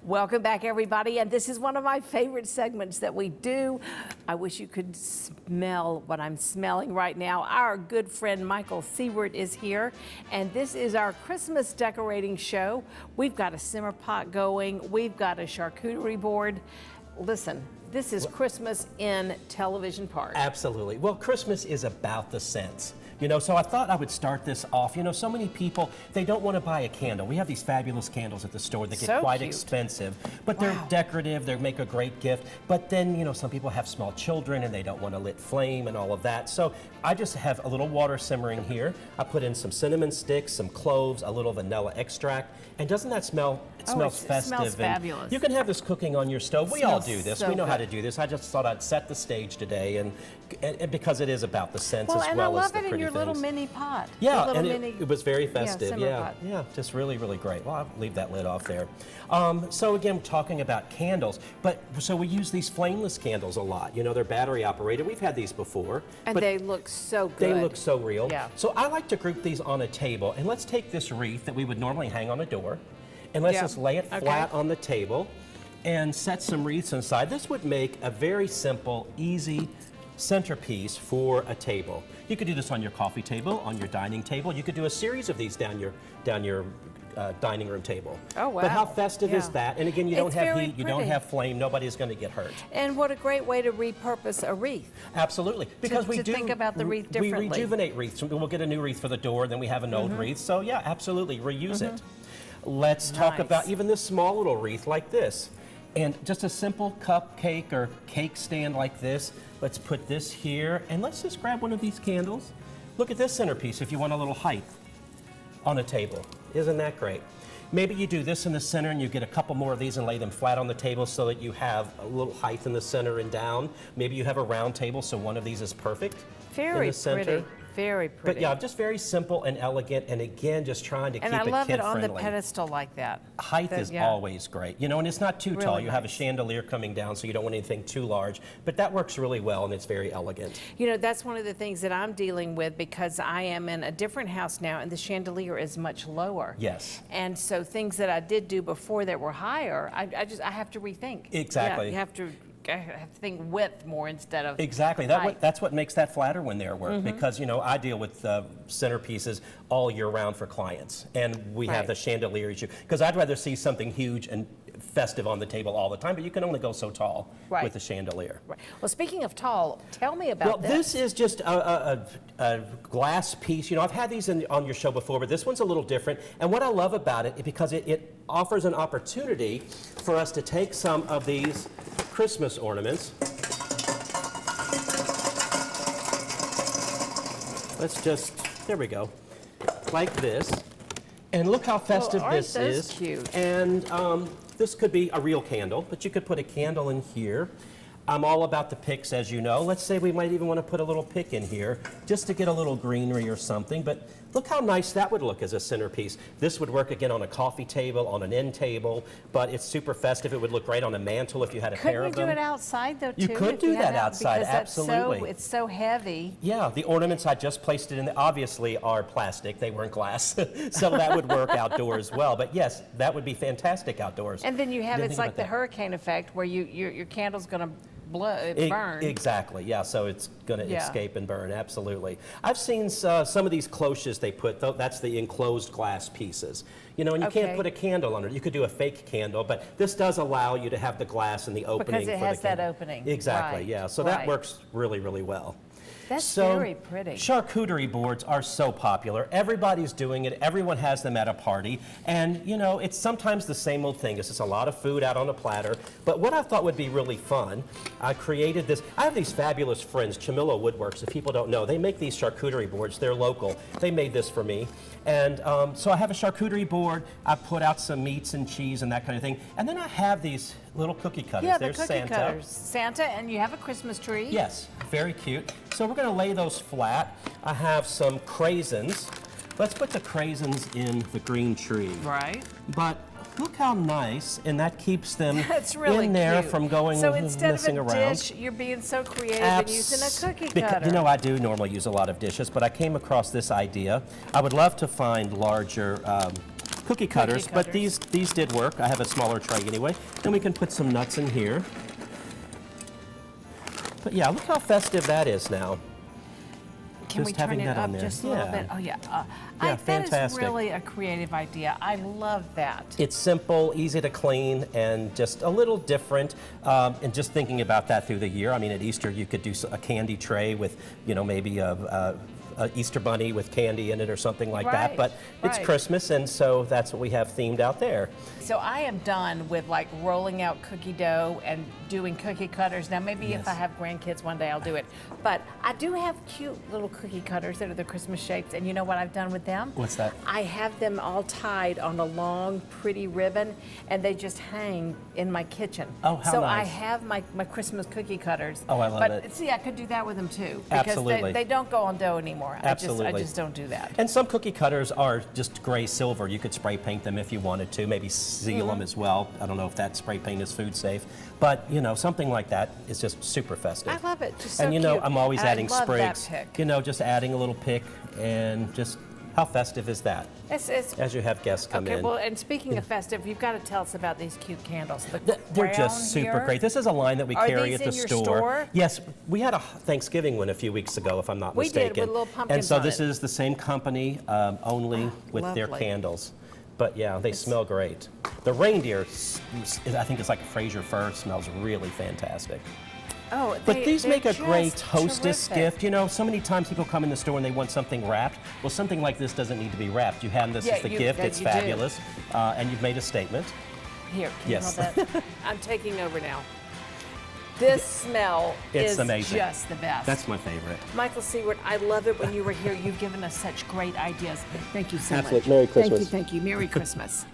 Welcome back, everybody, and this is one of my favorite segments that we do. I wish you could smell what I'm smelling right now. Our good friend Michael Siewert is here, and this is our Christmas decorating show. We've got a simmer pot going. We've got a charcuterie board. Listen, this is Christmas in Television Park. Absolutely. Well, Christmas is about the scents. You know, so I thought I would start this off. You know, so many people, they don't want to buy a candle. We have these fabulous candles at the store that get quite expensive, but they're decorative, they make a great gift. But then, you know, some people have small children and they don't want a lit flame and all of that. So I just have a little water simmering here. I put in some cinnamon sticks, some cloves, a little vanilla extract. And doesn't that smell? It smells festive. It smells fabulous. You can have this cooking on your stove. We all do this. We know how to do this. I just thought I'd set the stage today, and because it is about the scents as well as the pretty things. Well, and I love it in your little mini pot. Yeah, and it was very festive. Yeah, just really, really great. Well, I'll leave that lid off there. So again, talking about candles, so we use these flameless candles a lot. You know, they're battery operated. We've had these before. And they look so good. They look so real. Yeah. So I like to group these on a table, and let's take this wreath that we would normally hang on a door, and let's just lay it flat on the table and set some wreaths inside. This would make a very simple, easy centerpiece for a table. You could do this on your coffee table, on your dining table. You could do a series of these down your dining room table. Oh, wow. But how festive is that? And again, you don't have heat, you don't pretty. have flame, nobody's going to get hurt. And what a great way to repurpose a wreath. Absolutely, because we do think about the wreath differently. We rejuvenate wreaths. We'll get a new wreath for the door, then we have an old wreath. So yeah, absolutely, reuse it. Let's talk about even this small little wreath like this. And just a simple cupcake or cake stand like this. Let's put this here, and let's just grab one of these candles. Look at this centerpiece if you want a little height on a table. Isn't that great? Maybe you do this in the center and you get a couple more of these and lay them flat on the table so that you have a little height in the center and down. Maybe you have a round table, so one of these is perfect in the center. Pretty. Very pretty. But yeah, just very simple and elegant, and again, just trying to keep it kid-friendly. And I love it on the pedestal like that. Height is always great. You know, and it's not too tall. You have a nice. chandelier coming down, so you don't want anything too large. But that works really well, and it's very elegant. You know, that's one of the things that I'm dealing with because I am in a different house now, and the chandelier is much lower. Yes. And so things that I did do before that were higher, I have to rethink. Exactly. Yeah, you have to think width more instead of exactly. That's what makes that flatter when there work, because, you know, I deal with centerpieces all year round for clients, and we have the chandelier issue, because I'd rather see something huge and festive on the table all the time, but you can only go so tall with the chandelier. Right. Well, speaking of tall, tell me about this. Well, this is just a glass piece. You know, I've had these on your show before, but this one's a little different. And what I love about it, because it offers an opportunity for us to take some of these Christmas ornaments. Let's just, there we go, like this. And look how festive this is. Cute? And this could be a real candle, but you could put a candle in here. I'm all about the picks, as you know. Let's say we might even want to put a little pick in here just to get a little greenery or something. But look how nice that would look as a centerpiece. This would work again on a coffee table, on an end table, but it's super festive. It would look great on a mantle if you had a pair of them. Couldn't you do it outside though, too? You could do that outside, absolutely. It's so heavy. Yeah, the ornaments I just placed it in, obviously are plastic. They weren't glass, so that would work outdoors well. But yes, that would be fantastic outdoors. And then you have, it's like the hurricane effect where your candle's going to burn. Exactly, yeah, so it's going to escape and burn, absolutely. I've seen some of these cloches they put, that's the enclosed glass pieces. You know, and you can't put a candle under it. You could do a fake candle, but this does allow you to have the glass and the opening. Because it has that opening. Exactly, yeah, so that works really, really well. That's very pretty. Charcuterie boards are so popular. Everybody's doing it. Everyone has them at a party. And, you know, it's sometimes the same old thing. It's just a lot of food out on a platter. But what I thought would be really fun, I created this. I have these fabulous friends, Chamillo Woodworks, if people don't know. They make these charcuterie boards. They're local. They made this for me. And so I have a charcuterie board. I put out some meats and cheese and that kind of thing. And then I have these little cookie cutters. Yeah, There's the cookie cutters. Santa, and you have a Christmas tree. Yes, very cute. So we're going to lay those flat. I have some craisins. Let's put the craisins in the green tree. Right. But look how nice, and that keeps them That's really in there cute. from going so messing instead of a around. dish, you're being so creative and using a cookie cutter. You know, I do normally use a lot of dishes, but I came across this idea. I would love to find larger cookie cutters, but these did work. I have a smaller tray anyway. Then we can put some nuts in here. But yeah, look how festive that is now. Can we turn it up just a little bit? Oh, yeah. That fantastic. is really a creative idea. I love that. It's simple, easy to clean, and just a little different. And just thinking about that through the year, I mean, at Easter you could do a candy tray with, you know, maybe a Easter bunny with candy in it or something like that. But it's Christmas, and so that's what we have themed out there. So I am done with like rolling out cookie dough and doing cookie cutters. Now maybe if I have grandkids one day I'll do it. But I do have cute little cookie cutters that are the Christmas shapes, and you know what I've done with them? What's that? I have them all tied on a long, pretty ribbon, and they just hang in my kitchen. Oh, how so nice. I have my Christmas cookie cutters. Oh, I love it. But see, I could do that with them too. Because Absolutely. they don't go on dough anymore. Absolutely. I just don't do that. And some cookie cutters are just gray silver. You could spray paint them if you wanted to, maybe seal them as well. I don't know if that spray paint is food safe, but you know, something like that is just super festive. I love it. Just so and you know, cute. I'm always And adding I love sprigs. that pick. You know, just adding a little pick, and just how festive is that? It's as you have guests come in. Well, and speaking of festive, you've got to tell us about these cute candles. They're just super great. This is a line that we carry at the store. Yes, we had a Thanksgiving one a few weeks ago, if I'm not mistaken. We did, with little pumpkins And so on this it. is the same company, only with their lovely. candles. But yeah, they smell great. The reindeer, I think it's like a Fraser fir, smells really fantastic. Oh, But these make a they're great just hostess terrific. gift. You know, so many times people come in the store and they want something wrapped. Well, something like this doesn't need to be wrapped. You hand this as the gift. It's fabulous. And you've made a statement. Here, can Yes. you hold that? I'm taking over now. This smell is amazing. just the best. That's my favorite. Michael Siewert, I love it when you were here. You've given us such great ideas. Thank you so much. Absolutely. Merry Christmas. Thank you. Merry Christmas.